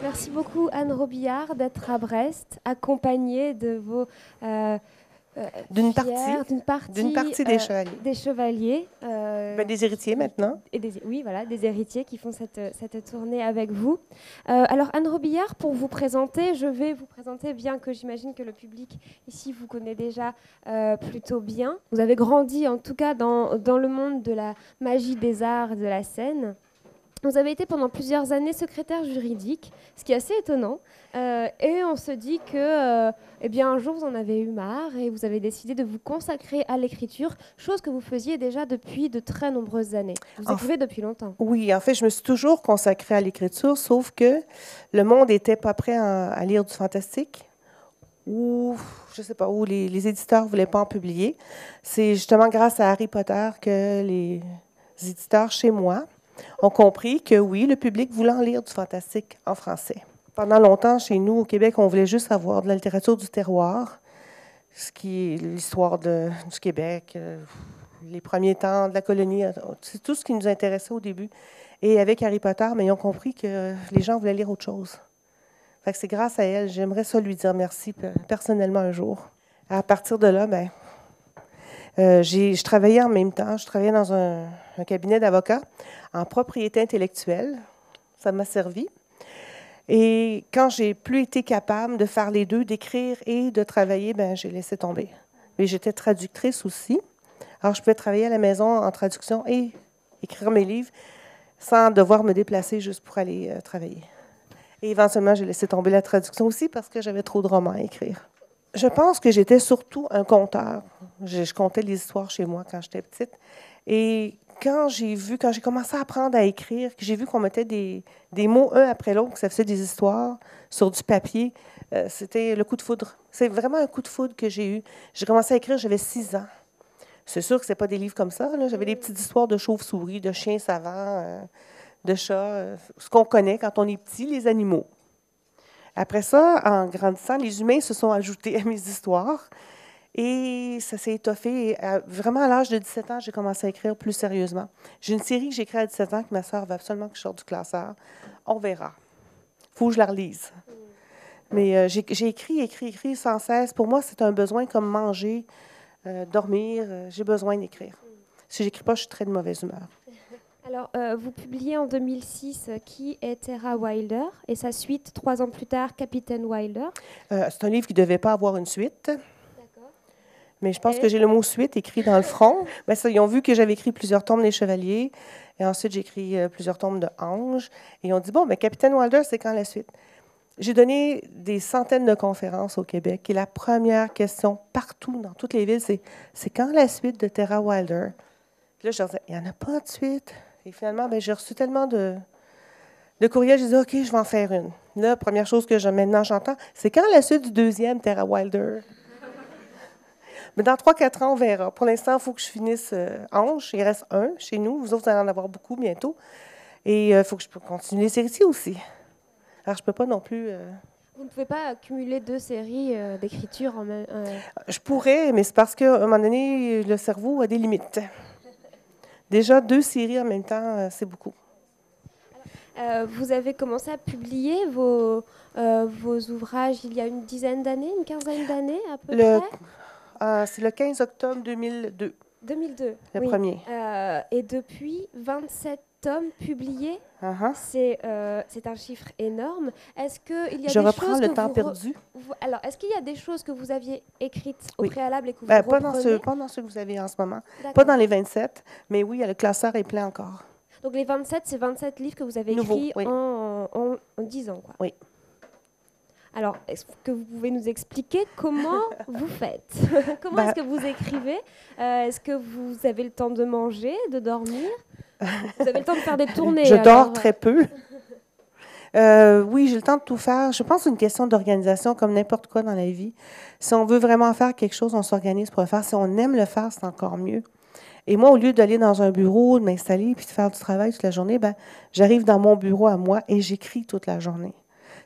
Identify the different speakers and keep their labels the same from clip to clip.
Speaker 1: Merci beaucoup Anne Robillard d'être à Brest, accompagnée de vos
Speaker 2: d'une
Speaker 1: partie
Speaker 2: des chevaliers.
Speaker 1: Des chevaliers.
Speaker 2: Des héritiers maintenant.
Speaker 1: Et oui, voilà, des héritiers qui font cette tournée avec vous. Alors Anne Robillard, pour vous présenter, je vais vous présenter, bien que j'imagine que le public ici vous connaît déjà plutôt bien. Vous avez grandi en tout cas dans le monde de la magie des arts et de la scène. Vous avez été pendant plusieurs années secrétaire juridique, ce qui est assez étonnant. Et on se dit que, eh bien, un jour, vous en avez eu marre et vous avez décidé de vous consacrer à l'écriture, chose que vous faisiez déjà depuis de très nombreuses années. Vous écrivez depuis longtemps.
Speaker 2: Oui, en fait, je me suis toujours consacrée à l'écriture, sauf que le monde n'était pas prêt à lire du fantastique ou, je ne sais pas, où les éditeurs ne voulaient pas en publier. C'est justement grâce à Harry Potter que les éditeurs chez moi ont compris que oui, le public voulait en lire du fantastique en français. Pendant longtemps, chez nous, au Québec, on voulait juste avoir de la littérature du terroir, ce qui est l'histoire du Québec, les premiers temps de la colonie. C'est tout ce qui nous intéressait au début. Et avec Harry Potter, mais ils ont compris que les gens voulaient lire autre chose. Fait que c'est grâce à elle. J'aimerais ça lui dire merci personnellement un jour. À partir de là, je travaillais en même temps. Je travaillais dans un cabinet d'avocats en propriété intellectuelle. Ça m'a servi. Et quand j'ai plus été capable de faire les deux, d'écrire et de travailler, j'ai laissé tomber. Mais j'étais traductrice aussi. Alors, je pouvais travailler à la maison en traduction et écrire mes livres sans devoir me déplacer juste pour aller travailler. Et éventuellement, j'ai laissé tomber la traduction aussi parce que j'avais trop de romans à écrire. Je pense que j'étais surtout un conteur. Je contais les histoires chez moi quand j'étais petite. Et quand j'ai commencé à apprendre à écrire, que j'ai vu qu'on mettait des mots un après l'autre, que ça faisait des histoires sur du papier, c'était le coup de foudre. C'est vraiment un coup de foudre que j'ai eu. J'ai commencé à écrire, j'avais 6 ans. C'est sûr que ce n'est pas des livres comme ça. J'avais des petites histoires de chauves-souris, de chiens savants, de chats, ce qu'on connaît quand on est petit, les animaux. Après ça, en grandissant, les humains se sont ajoutés à mes histoires. Et ça s'est étoffé. Vraiment, à l'âge de 17 ans, j'ai commencé à écrire plus sérieusement. J'ai une série que j'ai écrite à 17 ans que ma sœur veut absolument que je sorte du classeur. On verra. Il faut que je la relise. Mais j'ai écrit sans cesse. Pour moi, c'est un besoin comme manger, dormir. J'ai besoin d'écrire. Si je n'écris pas, je suis très de mauvaise humeur.
Speaker 1: Alors, vous publiez en 2006 Qui est Terra Wilder et sa suite, 3 ans plus tard, Capitaine Wilder.
Speaker 2: C'est un livre qui ne devait pas avoir une suite. Mais je pense que j'ai le mot « suite » écrit dans le front. Ils ont vu que j'avais écrit plusieurs tomes des Chevaliers. Et ensuite, j'ai écrit plusieurs tomes de Ange. Et ils ont dit, Capitaine Wilder, c'est quand la suite? J'ai donné des centaines de conférences au Québec. Et la première question, partout, dans toutes les villes, c'est quand la suite de Terra Wilder? Puis là, je leur disais, il n'y en a pas de suite. Et finalement, j'ai reçu tellement de courriels. J'ai dit, OK, je vais en faire une. Là, première chose que maintenant j'entends, c'est quand la suite du deuxième Terra Wilder? Mais dans 3-4 ans, on verra. Pour l'instant, il faut que je finisse Ange. Il reste un chez nous. Vous autres, vous allez en avoir beaucoup bientôt. Et il faut que je continue les séries aussi. Alors, je ne peux pas non plus...
Speaker 1: Vous ne pouvez pas cumuler 2 séries d'écriture en même...
Speaker 2: Je pourrais, mais c'est parce qu'à un moment donné, le cerveau a des limites. Déjà, 2 séries en même temps, c'est beaucoup.
Speaker 1: Vous avez commencé à publier vos ouvrages il y a une dizaine d'années, une quinzaine d'années à peu près?
Speaker 2: C'est le 15 octobre 2002.
Speaker 1: 2002,
Speaker 2: le premier.
Speaker 1: Et depuis, 27 tomes publiés. C'est un chiffre énorme. Est-ce qu'il y a
Speaker 2: Je reprends le temps perdu.
Speaker 1: Alors, est-ce qu'il y a des choses que vous aviez écrites au préalable et que vous
Speaker 2: pas
Speaker 1: reprenez?
Speaker 2: pas dans ceux que vous avez en ce moment. Pas dans les 27, mais oui, le classeur est plein encore.
Speaker 1: Donc, les 27, c'est 27 livres que vous avez écrits en 10 ans, quoi.
Speaker 2: Oui.
Speaker 1: Alors, est-ce que vous pouvez nous expliquer comment vous faites? Comment est-ce que vous écrivez? Est-ce que vous avez le temps de manger, de dormir? Vous avez le temps de faire des tournées?
Speaker 2: Je dors très peu. Oui, j'ai le temps de tout faire. Je pense que c'est une question d'organisation comme n'importe quoi dans la vie. Si on veut vraiment faire quelque chose, on s'organise pour le faire. Si on aime le faire, c'est encore mieux. Et moi, au lieu d'aller dans un bureau, de m'installer puis de faire du travail toute la journée, j'arrive dans mon bureau à moi et j'écris toute la journée.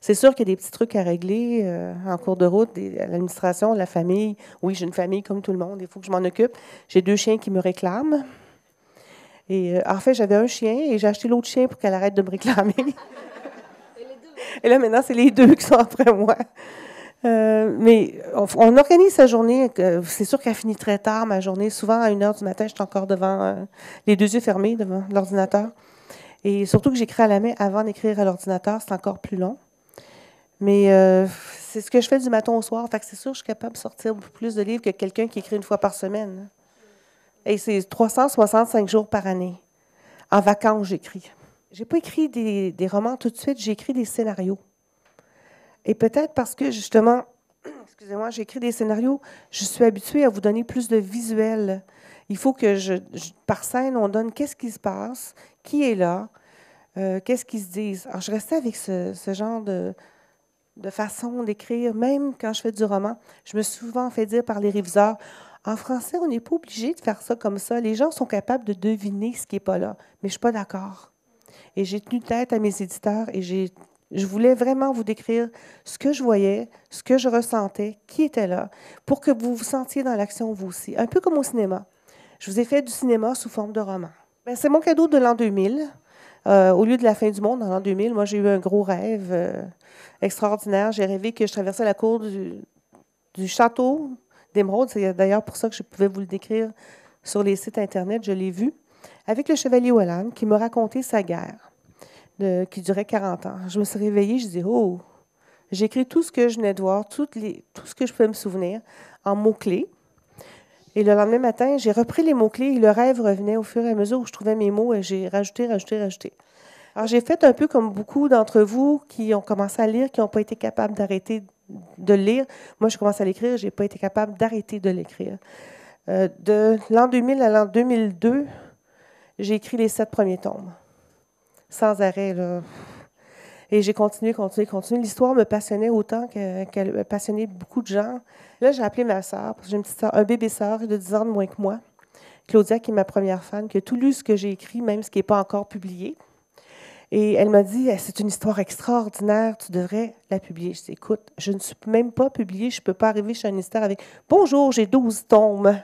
Speaker 2: C'est sûr qu'il y a des petits trucs à régler en cours de route, l'administration, la famille. Oui, j'ai une famille comme tout le monde, il faut que je m'en occupe. J'ai 2 chiens qui me réclament. Et en fait, j'avais un chien et j'ai acheté l'autre chien pour qu'elle arrête de me réclamer. Et là, maintenant, c'est les 2 qui sont après moi. Mais on organise sa journée. C'est sûr qu'elle finit très tard, ma journée. Souvent, à 1h du matin, je suis encore devant les 2 yeux fermés devant l'ordinateur. Et surtout que j'écris à la main avant d'écrire à l'ordinateur, c'est encore plus long. Mais c'est ce que je fais du matin au soir. Fait que c'est sûr que je suis capable de sortir beaucoup plus de livres que quelqu'un qui écrit une fois par semaine. Et c'est 365 jours par année. En vacances, j'écris. Je n'ai pas écrit des romans tout de suite, j'ai écrit des scénarios. Et peut-être parce que, justement, excusez-moi, j'écris des scénarios, je suis habituée à vous donner plus de visuels. Il faut que, par scène, on donne qu'est-ce qui se passe, qui est là, qu'est-ce qu'ils se disent. Alors, je restais avec ce genre de façon d'écrire, même quand je fais du roman. Je me suis souvent fait dire par les réviseurs, en français, on n'est pas obligé de faire ça comme ça. Les gens sont capables de deviner ce qui n'est pas là. Mais je ne suis pas d'accord. Et j'ai tenu tête à mes éditeurs et je voulais vraiment vous décrire ce que je voyais, ce que je ressentais, qui était là, pour que vous vous sentiez dans l'action vous aussi. Un peu comme au cinéma. Je vous ai fait du cinéma sous forme de roman. Ben, c'est mon cadeau de l'an 2000. Au lieu de la fin du monde, en l'an 2000, moi, j'ai eu un gros rêve extraordinaire. J'ai rêvé que je traversais la cour du château d'Émeraude. C'est d'ailleurs pour ça que je pouvais vous le décrire sur les sites Internet. Je l'ai vu. Avec le chevalier Wallan, qui m'a raconté sa guerre, qui durait 40 ans. Je me suis réveillée, je dis oh, j'ai écrit tout ce que je venais de voir, tout ce que je pouvais me souvenir, en mots-clés. Et le lendemain matin, j'ai repris les mots-clés et le rêve revenait au fur et à mesure où je trouvais mes mots et j'ai rajouté. Alors, j'ai fait un peu comme beaucoup d'entre vous qui ont commencé à lire, qui n'ont pas été capables d'arrêter de lire. Moi, je commence à l'écrire, je n'ai pas été capable d'arrêter de l'écrire. De l'an 2000 à l'an 2002, j'ai écrit les 7 premiers tomes, sans arrêt, là. Et j'ai continué. L'histoire me passionnait autant qu'elle passionnait beaucoup de gens. Là, j'ai appelé ma sœur, parce que j'ai une petite sœur, un bébé sœur de 10 ans de moins que moi, Claudia, qui est ma première fan, qui a tout lu ce que j'ai écrit, même ce qui n'est pas encore publié. Et elle m'a dit, c'est une histoire extraordinaire, tu devrais la publier. Je dis, écoute, je ne suis même pas publiée, je ne peux pas arriver chez un éditeur avec « Bonjour, j'ai 12 tomes ».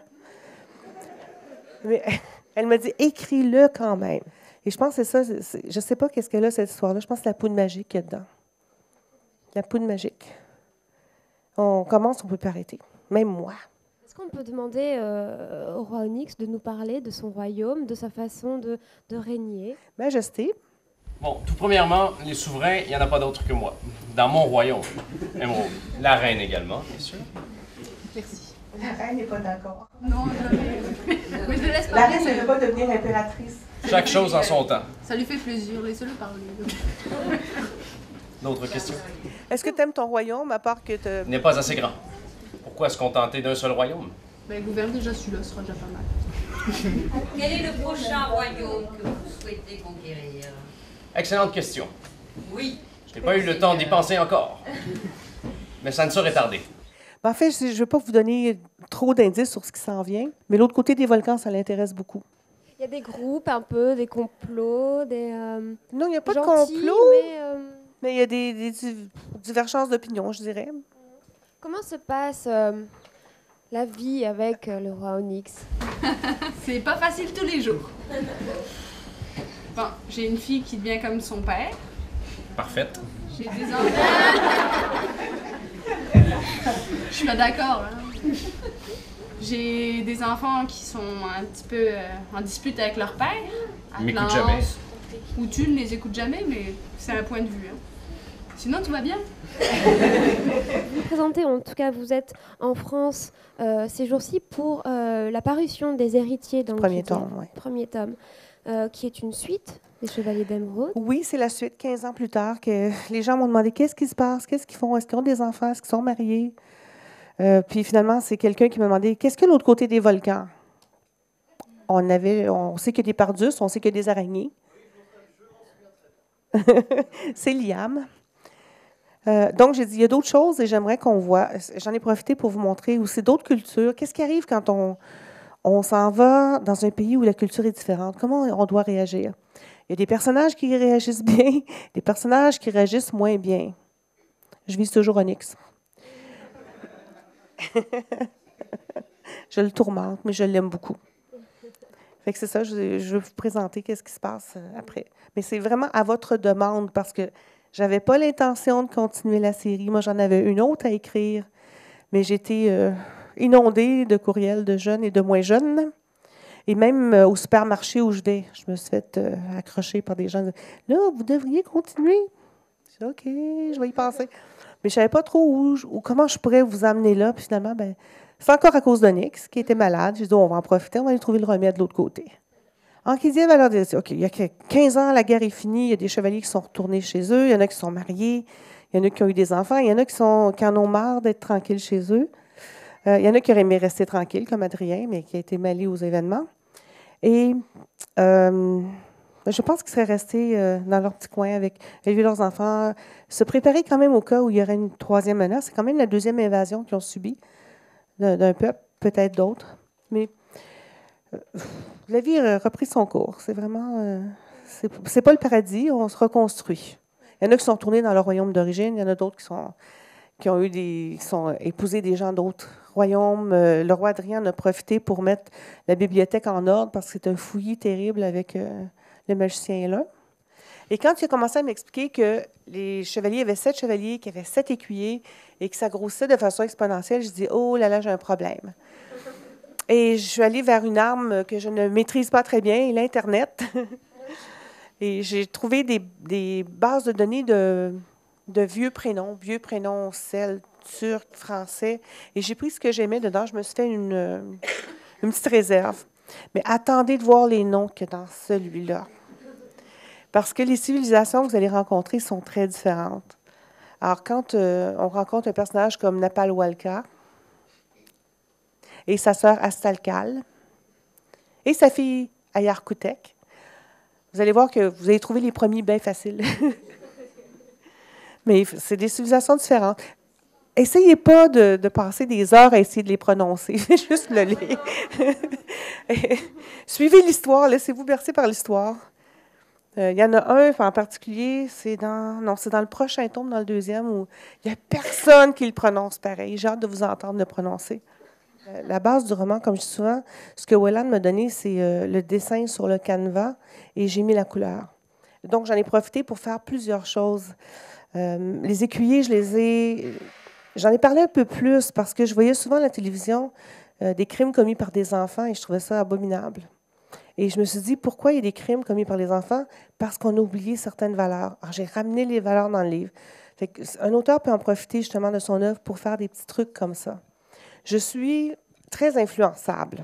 Speaker 2: Mais elle m'a dit, écris-le quand même. Et je pense que c'est ça, je ne sais pas qu'est-ce qu'elle a, cette histoire-là. Je pense que c'est la poudre magique qu'il y a dedans. La poudre magique. On commence, on ne peut pas arrêter. Même moi.
Speaker 1: Est-ce qu'on peut demander au roi Onyx de nous parler de son royaume, de sa façon de régner?
Speaker 2: Majesté.
Speaker 3: Bon, tout premièrement, les souverains, il n'y en a pas d'autres que moi. Dans mon royaume. Émeraude. La reine également, bien sûr.
Speaker 4: Merci.
Speaker 2: La reine n'est pas d'accord.
Speaker 4: Non, mais je le laisse
Speaker 2: La
Speaker 4: parler.
Speaker 2: reine ne veut pas devenir impératrice.
Speaker 3: Chaque chose en son temps.
Speaker 4: Ça lui fait plaisir, laissez-le parler.
Speaker 3: D'autres questions?
Speaker 2: Est-ce que tu aimes ton royaume, à part que tu...
Speaker 3: Il n'est pas assez grand. Pourquoi se contenter d'un seul royaume?
Speaker 4: Ben, gouverne déjà celui-là, ce sera déjà pas mal.
Speaker 5: Quel est le prochain royaume que vous souhaitez conquérir?
Speaker 3: Excellente question.
Speaker 5: Oui.
Speaker 3: Je n'ai pas eu le temps d'y penser encore. Mais ça ne saurait tarder.
Speaker 2: En fait, je ne veux pas vous donner trop d'indices sur ce qui s'en vient, mais l'autre côté des volcans, ça l'intéresse beaucoup.
Speaker 1: Il y a des groupes un peu, des complots, des
Speaker 2: Non, il n'y a pas
Speaker 1: gentils,
Speaker 2: de complot,
Speaker 1: mais
Speaker 2: mais il y a des divergences d'opinion, je dirais.
Speaker 1: comment se passe la vie avec le roi Onyx?
Speaker 4: C'est pas facile tous les jours. Bon, j'ai une fille qui devient comme son père.
Speaker 3: Parfaite.
Speaker 4: J'ai des enfants. Je suis pas d'accord, hein. J'ai des enfants qui sont un petit peu en dispute avec leur père.
Speaker 3: Ils m'écoutent jamais.
Speaker 4: Ou tu ne les écoutes jamais, mais c'est un point de vue. Hein. Sinon, tout va bien.
Speaker 1: Vous présentez, en tout cas, vous êtes en France ces jours-ci pour la parution des Héritiers dans
Speaker 2: Premier tome, oui.
Speaker 1: Premier tome, qui est une suite des Chevaliers d'Émeraude.
Speaker 2: Oui, c'est la suite, 15 ans plus tard, que les gens m'ont demandé qu'est-ce qui se passe, qu'est-ce qu'ils font, est-ce qu'ils ont des enfants, est-ce qu'ils sont mariés. Puis finalement, c'est quelqu'un qui m'a demandé qu'est-ce qu'il y a de l'autre côté des volcans. On sait qu'il y a des pardus, on sait qu'il y a des araignées. C'est Liam. Donc, j'ai dit, il y a d'autres choses et j'aimerais qu'on voit. J'en ai profité pour vous montrer aussi d'autres cultures. Qu'est-ce qui arrive quand on s'en va dans un pays où la culture est différente? Comment on doit réagir? Il y a des personnages qui réagissent bien, des personnages qui réagissent moins bien. Je vise toujours Onyx. Je le tourmente, mais je l'aime beaucoup. Fait que c'est ça, je veux vous présenter qu'est-ce qui se passe après. Mais c'est vraiment à votre demande, parce que j'avais pas l'intention de continuer la série. Moi, j'en avais une autre à écrire, mais j'étais inondée de courriels de jeunes et de moins jeunes. Et même au supermarché où je vais, je me suis fait accrocher par des gens. Là, vous devriez continuer. Je dis, OK, je vais y penser. Mais je ne savais pas trop où comment je pourrais vous amener là. Puis finalement, c'est encore à cause d'Onyx, qui était malade. J'ai dit, on va en profiter, on va aller trouver le remède de l'autre côté. En Kiziev, alors, OK, il y a 15 ans, la guerre est finie. Il y a des chevaliers qui sont retournés chez eux. Il y en a qui sont mariés. Il y en a qui ont eu des enfants. Il y en a qui en ont marre d'être tranquilles chez eux. Il y en a qui auraient aimé rester tranquilles, comme Adrien, mais qui a été mêlé aux événements. Et je pense qu'ils seraient restés dans leur petit coin avec élever leurs enfants, se préparer quand même au cas où il y aurait une troisième menace. C'est quand même la deuxième invasion qu'ils ont subie d'un peuple, peut-être d'autres. Mais la vie a repris son cours. C'est vraiment... c'est pas le paradis, on se reconstruit. Il y en a qui sont retournés dans leur royaume d'origine, il y en a d'autres qui sont épousés des gens d'autres royaumes. Le roi Adrien en a profité pour mettre la bibliothèque en ordre parce que c'est un fouillis terrible avec le magicien Lun. Et quand il a commencé à m'expliquer que les chevaliers, il y avait 7 chevaliers, qu'il y avait 7 écuyers et que ça grossissait de façon exponentielle, je dis, oh là là, j'ai un problème. Et je suis allée vers une arme que je ne maîtrise pas très bien, l'Internet. Et j'ai trouvé des bases de données de vieux prénoms celtes, turcs, français. Et j'ai pris ce que j'aimais dedans. Je me suis fait une petite réserve. Mais attendez de voir les noms que dans celui-là. Parce que les civilisations que vous allez rencontrer sont très différentes. Alors, quand on rencontre un personnage comme Napal Walka et sa sœur Astalkal et sa fille Ayarkutek, vous allez voir que vous allez trouver les premiers bien faciles. Mais c'est des civilisations différentes. Essayez pas de passer des heures à essayer de les prononcer. Juste le lire. Suivez l'histoire, laissez-vous bercer par l'histoire. Il y en a un en particulier, c'est dans le prochain tome, dans le deuxième, où il n'y a personne qui le prononce pareil. J'ai hâte de vous entendre le prononcer. La base du roman, comme je dis souvent, ce que Welland m'a donné, c'est le dessin sur le canevas et j'ai mis la couleur. Donc, j'en ai profité pour faire plusieurs choses. Les écuyers, j'en ai parlé un peu plus parce que je voyais souvent à la télévision des crimes commis par des enfants et je trouvais ça abominable. Et je me suis dit, pourquoi il y a des crimes commis par les enfants? Parce qu'on a oublié certaines valeurs. Alors, j'ai ramené les valeurs dans le livre. Fait qu'un auteur peut en profiter justement de son œuvre pour faire des petits trucs comme ça. Je suis très influençable.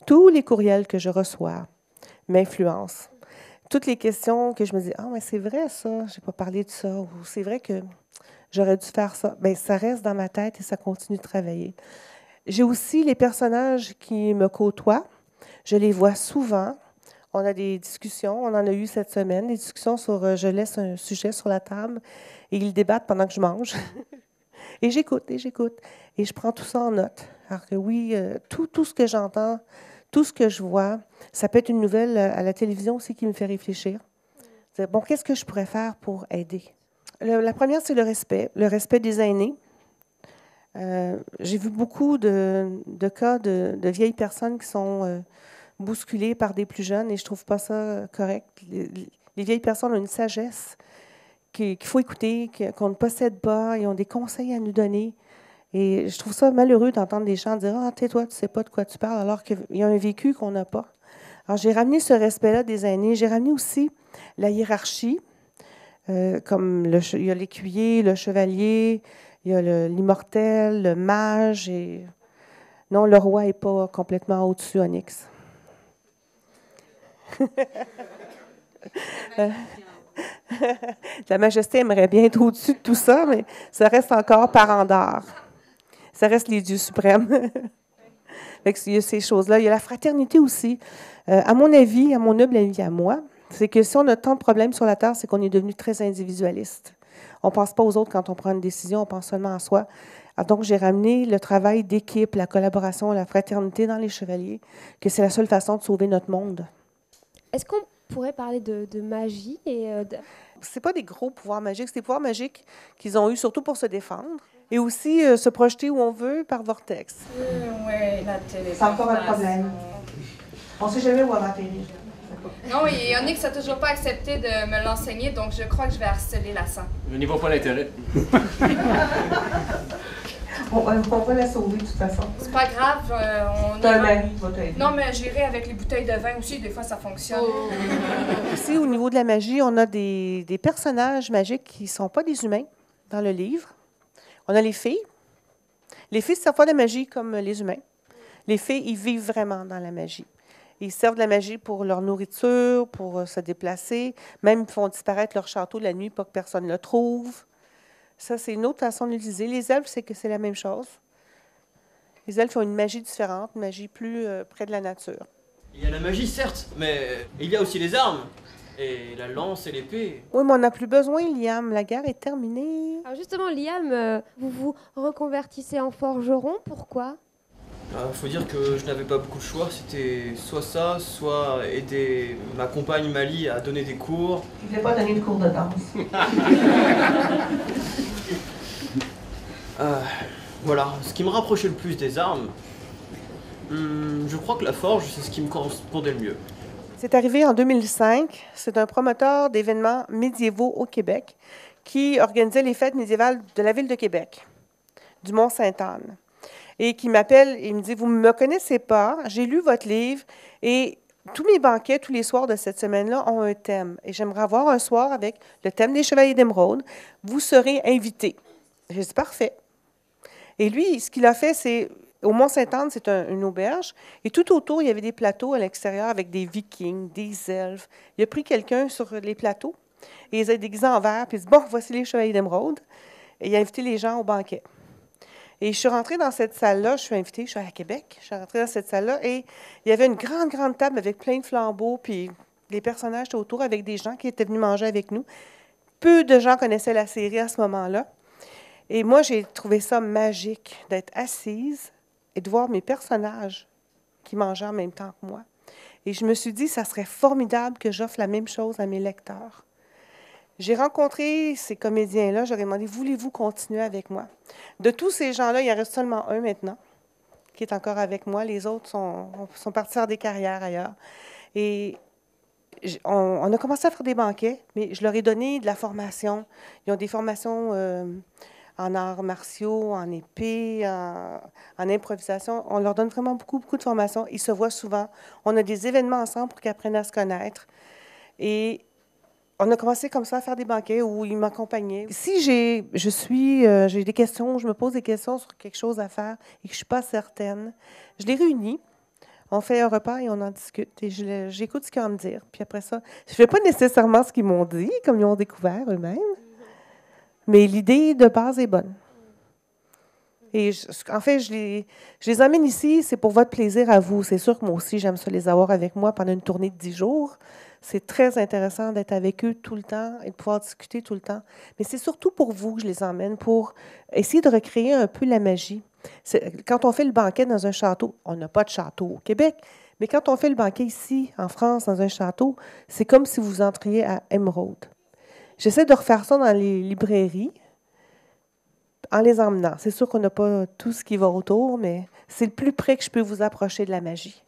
Speaker 2: Tous les courriels que je reçois m'influencent. Toutes les questions que je me dis, « Ah, mais c'est vrai ça, je n'ai pas parlé de ça. » Ou « C'est vrai que j'aurais dû faire ça. » Bien, ça reste dans ma tête et ça continue de travailler. J'ai aussi les personnages qui me côtoient. Je les vois souvent. On a des discussions. On en a eu cette semaine, des discussions sur je laisse un sujet sur la table et ils débattent pendant que je mange. Et j'écoute. Et je prends tout ça en note. Alors que oui, tout ce que j'entends, tout ce que je vois, ça peut être une nouvelle à la télévision aussi qui me fait réfléchir. C'est, bon, qu'est-ce que je pourrais faire pour aider? La première, c'est le respect des aînés. J'ai vu beaucoup de cas de vieilles personnes qui sont bousculées par des plus jeunes et je ne trouve pas ça correct. Les vieilles personnes ont une sagesse qu'il faut écouter, qu'on ne possède pas, ils ont des conseils à nous donner. Et je trouve ça malheureux d'entendre des gens dire « Ah, tais-toi, tu ne sais pas de quoi tu parles », alors qu'il y a un vécu qu'on n'a pas. Alors, j'ai ramené ce respect-là des aînés. J'ai ramené aussi la hiérarchie, comme il y a l'écuyer, le chevalier, il y a l'immortel, le mage. Et... Non, le roi n'est pas complètement au-dessus, Onyx. La majesté aimerait bien être au-dessus de tout ça, mais ça reste encore parent d'art. Ça reste les dieux suprêmes. Il y a ces choses-là. Il y a la fraternité aussi. À mon avis, à mon humble avis à moi, c'est que si on a tant de problèmes sur la Terre, c'est qu'on est devenu très individualiste. On ne pense pas aux autres quand on prend une décision, on pense seulement à soi. Donc, j'ai ramené le travail d'équipe, la collaboration, la fraternité dans les chevaliers, que c'est la seule façon de sauver notre monde.
Speaker 1: Est-ce qu'on pourrait parler de magie et
Speaker 2: C'est pas des gros pouvoirs magiques, c'est des pouvoirs magiques qu'ils ont eu surtout pour se défendre et aussi se projeter où on veut par vortex.
Speaker 4: Oui, la télé.
Speaker 2: C'est encore un problème. On sait jamais où on va atterrir.
Speaker 4: Non, et Onyx n'a toujours pas accepté de me l'enseigner, donc je crois que je vais harceler la sang.
Speaker 3: Je n'y vois pas l'intérêt.
Speaker 2: On va la sauver de toute façon.
Speaker 4: C'est pas grave, on
Speaker 2: T'as un
Speaker 4: ira.
Speaker 2: mari qui va t'aider.
Speaker 4: Non, mais j'irai avec les bouteilles de vin aussi, des fois ça fonctionne.
Speaker 2: Aussi, au niveau de la magie, on a des personnages magiques qui ne sont pas des humains dans le livre. On a les fées. Les fées ne servent pas de la magie comme les humains. Les fées, ils vivent vraiment dans la magie. Ils servent de la magie pour leur nourriture, pour se déplacer. Même, ils font disparaître leur château la nuit pour que personne ne le trouve. Ça, c'est une autre façon d'utiliser. Les elfes, c'est la même chose. Les elfes ont une magie différente, une magie plus près de la nature.
Speaker 6: Il y a la magie, certes, mais il y a aussi les armes. Et la lance et l'épée.
Speaker 2: Oui, mais on n'a plus besoin, Liam. La guerre est terminée.
Speaker 1: Alors justement, Liam, vous vous reconvertissez en forgeron. Pourquoi?
Speaker 6: Faut dire que je n'avais pas beaucoup de choix. C'était soit ça, soit aider ma compagne Mali à donner des cours.
Speaker 2: Il ne voulait pas donner de cours de danse.
Speaker 6: Voilà, ce qui me rapprochait le plus des armes, je crois que la forge, c'est ce qui me correspondait le mieux.
Speaker 2: C'est arrivé en 2005. C'est un promoteur d'événements médiévaux au Québec qui organisait les fêtes médiévales de la ville de Québec, du Mont-Sainte-Anne. Et qui m'appelle et me dit, vous ne me connaissez pas, j'ai lu votre livre et tous mes banquets, tous les soirs de cette semaine-là, ont un thème. Et j'aimerais avoir un soir avec le thème des Chevaliers d'Émeraude. Vous serez invité. J'ai dit, parfait. Et lui, ce qu'il a fait, c'est, au Mont-Sainte-Anne, c'est une auberge, et tout autour, il y avait des plateaux à l'extérieur avec des vikings, des elfes. Il a pris quelqu'un sur les plateaux, et ils ont déguisé en vert, puis il dit, bon, voici les Chevaliers d'Émeraude. Et il a invité les gens au banquet. Et je suis rentrée dans cette salle-là, je suis invitée, je suis à Québec, je suis rentrée dans cette salle-là, et il y avait une grande, grande table avec plein de flambeaux, puis les personnages étaient autour avec des gens qui étaient venus manger avec nous. Peu de gens connaissaient la série à ce moment-là. Et moi, j'ai trouvé ça magique d'être assise et de voir mes personnages qui mangeaient en même temps que moi. Et je me suis dit, ça serait formidable que j'offre la même chose à mes lecteurs. J'ai rencontré ces comédiens-là, j'aurais demandé, voulez-vous continuer avec moi? De tous ces gens-là, il en reste seulement un maintenant qui est encore avec moi. Les autres sont partis faire des carrières ailleurs. Et on a commencé à faire des banquets, mais je leur ai donné de la formation. Ils ont des formations en arts martiaux, en épée, en improvisation. On leur donne vraiment beaucoup, beaucoup de formations. Ils se voient souvent. On a des événements ensemble pour qu'ils apprennent à se connaître. Et on a commencé comme ça à faire des banquets où ils m'accompagnaient. Si j'ai des questions, je me pose des questions sur quelque chose à faire et que je ne suis pas certaine, je les réunis, on fait un repas et on en discute. Et j'écoute ce qu'ils ont à me dire. Puis après ça, je ne fais pas nécessairement ce qu'ils m'ont dit, comme ils ont découvert eux-mêmes, mais l'idée de base est bonne. Et en fait, je les emmène ici, c'est pour votre plaisir à vous. C'est sûr que moi aussi, j'aime ça les avoir avec moi pendant une tournée de 10 jours. C'est très intéressant d'être avec eux tout le temps et de pouvoir discuter tout le temps. Mais c'est surtout pour vous que je les emmène, pour essayer de recréer un peu la magie. Quand on fait le banquet dans un château, on n'a pas de château au Québec, mais quand on fait le banquet ici, en France, dans un château, c'est comme si vous entriez à Émeraude. J'essaie de refaire ça dans les librairies, en les emmenant. C'est sûr qu'on n'a pas tout ce qui va autour, mais c'est le plus près que je peux vous approcher de la magie.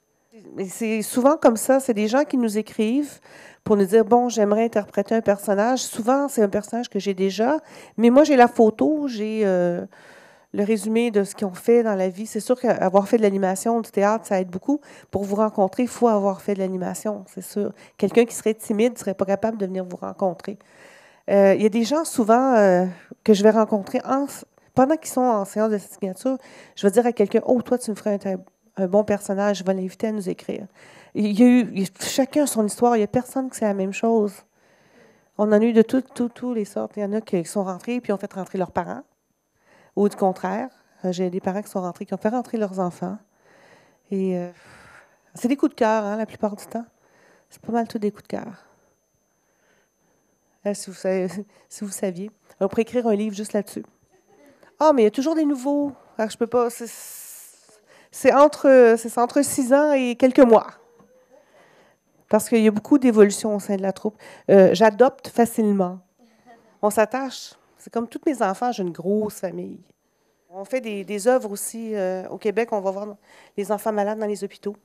Speaker 2: C'est souvent comme ça, c'est des gens qui nous écrivent pour nous dire, bon, j'aimerais interpréter un personnage. Souvent, c'est un personnage que j'ai déjà, mais moi, j'ai la photo, j'ai le résumé de ce qu'ils ont fait dans la vie. C'est sûr qu'avoir fait de l'animation, du théâtre, ça aide beaucoup. Pour vous rencontrer, il faut avoir fait de l'animation, c'est sûr. Quelqu'un qui serait timide ne serait pas capable de venir vous rencontrer. Il y a des gens souvent que je vais rencontrer pendant qu'ils sont en séance de signature, je vais dire à quelqu'un, oh, toi, tu me ferais un bon personnage, je vais l'inviter à nous écrire. Chacun a son histoire, il n'y a personne qui c'est la même chose. On en a eu de toutes les sortes. Il y en a qui sont rentrés puis ont fait rentrer leurs parents, ou du contraire. J'ai des parents qui sont rentrés, qui ont fait rentrer leurs enfants. Et c'est des coups de cœur, hein, la plupart du temps. C'est pas mal tout des coups de cœur. Si vous saviez. On pourrait écrire un livre juste là-dessus. Ah, mais il y a toujours des nouveaux. Alors, je peux pas. C'est entre 6 ans et quelques mois. Parce qu'il y a beaucoup d'évolution au sein de la troupe. J'adopte facilement. On s'attache. C'est comme tous mes enfants, j'ai une grosse famille. On fait des œuvres aussi au Québec. On va voir les enfants malades dans les hôpitaux.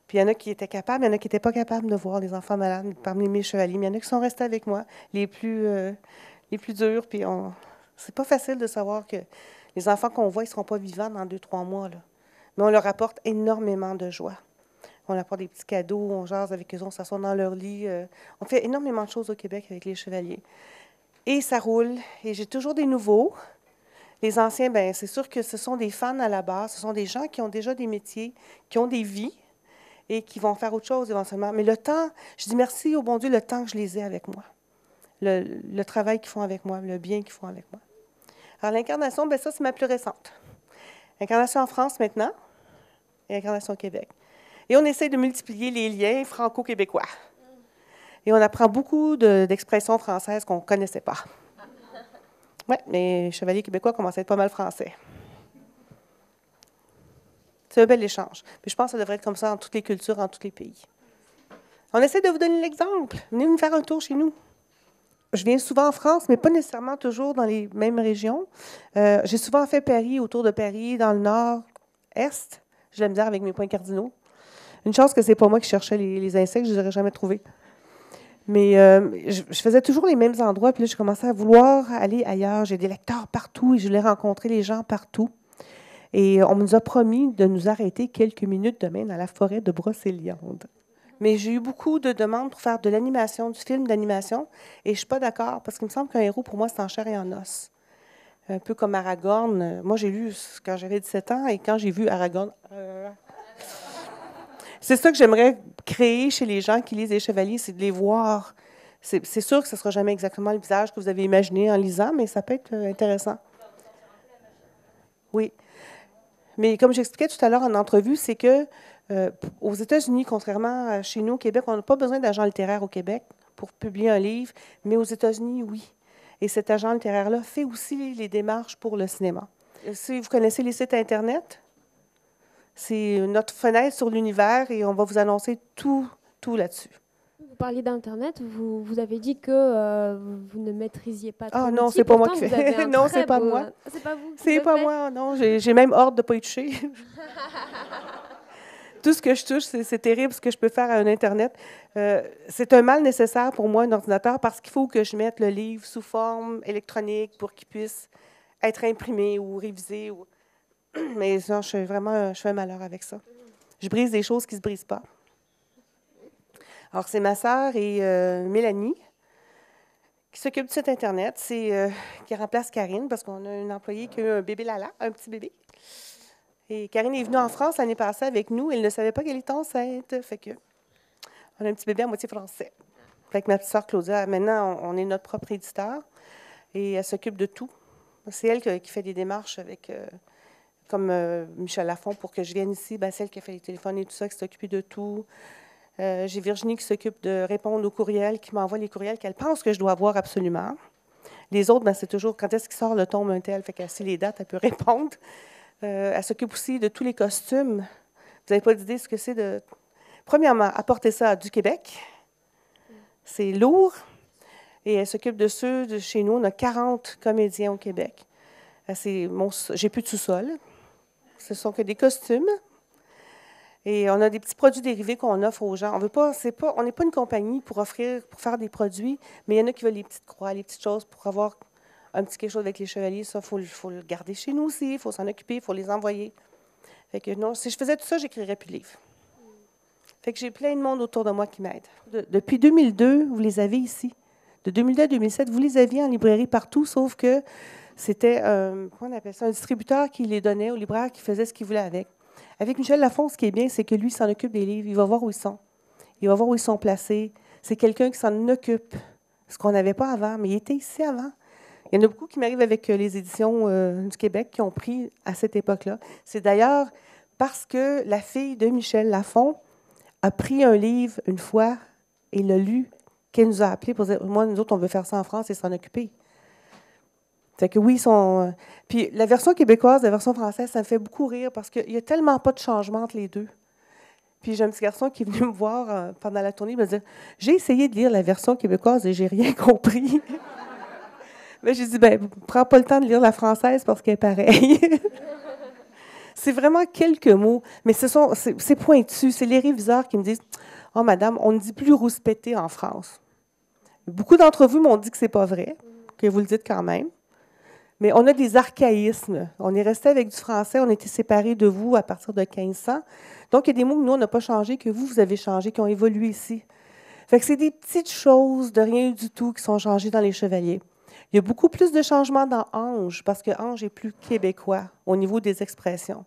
Speaker 2: Puis il y en a qui étaient capables, il y en a qui n'étaient pas capables de voir les enfants malades parmi mes chevaliers. Mais il y en a qui sont restés avec moi, les plus durs. Puis c'est pas facile de savoir que les enfants qu'on voit, ils ne seront pas vivants dans 2-3 mois, là. Mais on leur apporte énormément de joie. On leur apporte des petits cadeaux, on jase avec eux, on s'assoit dans leur lit. On fait énormément de choses au Québec avec les chevaliers. Et ça roule. Et j'ai toujours des nouveaux. Les anciens, bien, c'est sûr que ce sont des fans à la base. Ce sont des gens qui ont déjà des métiers, qui ont des vies et qui vont faire autre chose éventuellement. Mais le temps, je dis merci au bon Dieu, le temps que je les ai avec moi. Le travail qu'ils font avec moi, le bien qu'ils font avec moi. Alors, l'incarnation, bien, ça, c'est ma plus récente. Incarnation en France maintenant et incarnation au Québec. Et on essaie de multiplier les liens franco-québécois. Et on apprend beaucoup d'expressions françaises qu'on ne connaissait pas. Oui, mais les chevaliers québécois commencent à être pas mal français. C'est un bel échange. Puis je pense que ça devrait être comme ça dans toutes les cultures, en tous les pays. On essaie de vous donner l'exemple. Venez nous faire un tour chez nous. Je viens souvent en France, mais pas nécessairement toujours dans les mêmes régions. J'ai souvent fait Paris, autour de Paris, dans le nord-est. J'ai de la misère avec mes points cardinaux. Une chance que ce n'est pas moi qui cherchais les insectes, je ne les aurais jamais trouvés. Mais je faisais toujours les mêmes endroits, puis là, j'ai commencé à vouloir aller ailleurs. J'ai des lecteurs partout et je voulais rencontrer les gens partout. Et on nous a promis de nous arrêter quelques minutes demain dans la forêt de Brocéliande. Mais j'ai eu beaucoup de demandes pour faire de l'animation, du film d'animation, et je ne suis pas d'accord, parce qu'il me semble qu'un héros, pour moi, c'est en chair et en os. Un peu comme Aragorn. Moi, j'ai lu quand j'avais 17 ans, et quand j'ai vu Aragorn... C'est ça que j'aimerais créer chez les gens qui lisent Les Chevaliers, c'est de les voir. C'est sûr que ce ne sera jamais exactement le visage que vous avez imaginé en lisant, mais ça peut être intéressant. Oui. Mais comme j'expliquais tout à l'heure en entrevue, c'est que aux États-Unis, contrairement à chez nous au Québec, on n'a pas besoin d'agent littéraire au Québec pour publier un livre, mais aux États-Unis, oui. Et cet agent littéraire-là fait aussi les démarches pour le cinéma. Si vous connaissez les sites Internet, c'est notre fenêtre sur l'univers et on va vous annoncer tout là-dessus.
Speaker 1: Vous parliez d'Internet, vous avez dit que vous ne maîtrisiez pas trop.
Speaker 2: Ah non, c'est pas moi qui fais. Non, c'est pas moi.
Speaker 1: C'est pas vous.
Speaker 2: C'est pas moi, non. J'ai même hâte de ne pas y toucher. Tout ce que je touche, c'est terrible ce que je peux faire à un Internet. C'est un mal nécessaire pour moi, un ordinateur, parce qu'il faut que je mette le livre sous forme électronique pour qu'il puisse être imprimé ou révisé. Mais non, je fais un malheur avec ça. Je brise des choses qui ne se brisent pas. Alors, c'est ma sœur et Mélanie qui s'occupent du site Internet. C'est qui remplace Karine, parce qu'on a une employée qui a eu un bébé Lala, un petit bébé. Et Karine est venue en France l'année passée avec nous. Elle ne savait pas qu'elle était enceinte. Fait que on a un petit bébé à moitié français. Avec ma petite sœur Claudia, maintenant, on est notre propre éditeur. Et elle s'occupe de tout. C'est elle qui fait des démarches avec, comme Michel Lafont, pour que je vienne ici. Ben, c'est elle qui a fait les téléphones et tout ça, qui s'est occupée de tout. J'ai Virginie qui s'occupe de répondre aux courriels, qui m'envoie les courriels qu'elle pense que je dois avoir absolument. Les autres, ben, c'est toujours quand est-ce qu'il sort le tome un tel. Fait qu'elle sait les dates, elle peut répondre. Elle s'occupe aussi de tous les costumes. Vous n'avez pas d'idée ce que c'est de... Premièrement, apporter ça du Québec. C'est lourd. Et elle s'occupe de ceux de chez nous. On a 40 comédiens au Québec. J'ai plus de sous-sol. Ce sont que des costumes. Et on a des petits produits dérivés qu'on offre aux gens. On n'est pas une compagnie pour faire des produits, mais il y en a qui veulent les petites croix, les petites choses pour avoir un petit quelque chose avec les chevaliers. Ça, il faut le garder chez nous aussi, il faut s'en occuper, il faut les envoyer. Fait que non, si je faisais tout ça, j'écrirais plus de livres. Fait que j'ai plein de monde autour de moi qui m'aide. Depuis 2002, vous les avez ici. De 2002 à 2007, vous les aviez en librairie partout, sauf que c'était comment on appelle ça, un distributeur qui les donnait au libraire qui faisait ce qu'il voulait avec. Avec Michel Lafont, ce qui est bien, c'est que lui s'en occupe des livres. Il va voir où ils sont. Il va voir où ils sont placés. C'est quelqu'un qui s'en occupe. Ce qu'on n'avait pas avant, mais il était ici avant. Il y en a beaucoup qui m'arrivent avec les éditions du Québec qui ont pris à cette époque-là. C'est d'ailleurs parce que la fille de Michel Lafont a pris un livre une fois et l'a lu, qu'elle nous a appelé pour dire « Moi, nous autres, on veut faire ça en France et s'en occuper. » Fait que oui, puis la version québécoise, la version française, ça me fait beaucoup rire parce qu'il n'y a tellement pas de changement entre les deux. Puis j'ai un petit garçon qui est venu me voir pendant la tournée, il me dit « J'ai essayé de lire la version québécoise et j'ai rien compris. » Ben, j'ai dit, ben, prends pas le temps de lire la française parce qu'elle est pareille. C'est vraiment quelques mots, mais c'est pointu. C'est les réviseurs qui me disent, « Oh, madame, on ne dit plus rouspéter en France. » Beaucoup d'entre vous m'ont dit que c'est pas vrai, que vous le dites quand même. Mais on a des archaïsmes. On est resté avec du français, on a été séparés de vous à partir de 1500. Donc, il y a des mots que nous, on n'a pas changé, que vous avez changé, qui ont évolué ici. Fait que c'est des petites choses de rien du tout qui sont changées dans les chevaliers. Il y a beaucoup plus de changements dans Ange, parce que Ange est plus québécois au niveau des expressions.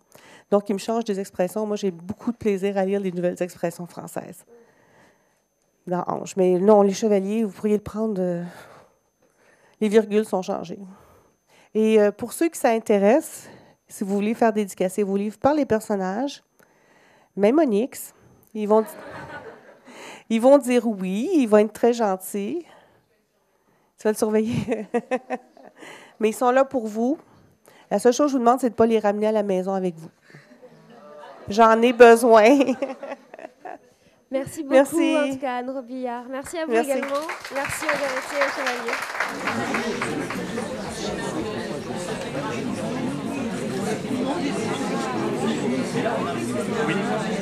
Speaker 2: Donc, il me change des expressions. Moi, j'ai beaucoup de plaisir à lire les nouvelles expressions françaises dans Ange. Mais non, les chevaliers, vous pourriez le prendre... les virgules sont changées. Et pour ceux qui s'intéressent, si vous voulez faire dédicacer vos livres par les personnages, même Onyx, ils vont dire oui, ils vont être très gentils. Tu vas le surveiller. Mais ils sont là pour vous. La seule chose que je vous demande, c'est de ne pas les ramener à la maison avec vous. J'en ai besoin.
Speaker 1: Merci beaucoup,
Speaker 2: Merci.
Speaker 1: en tout cas, Anne Robillard. Merci à vous
Speaker 2: Merci.
Speaker 1: également. Merci aux héritiers et aux chevaliers.
Speaker 3: Oui.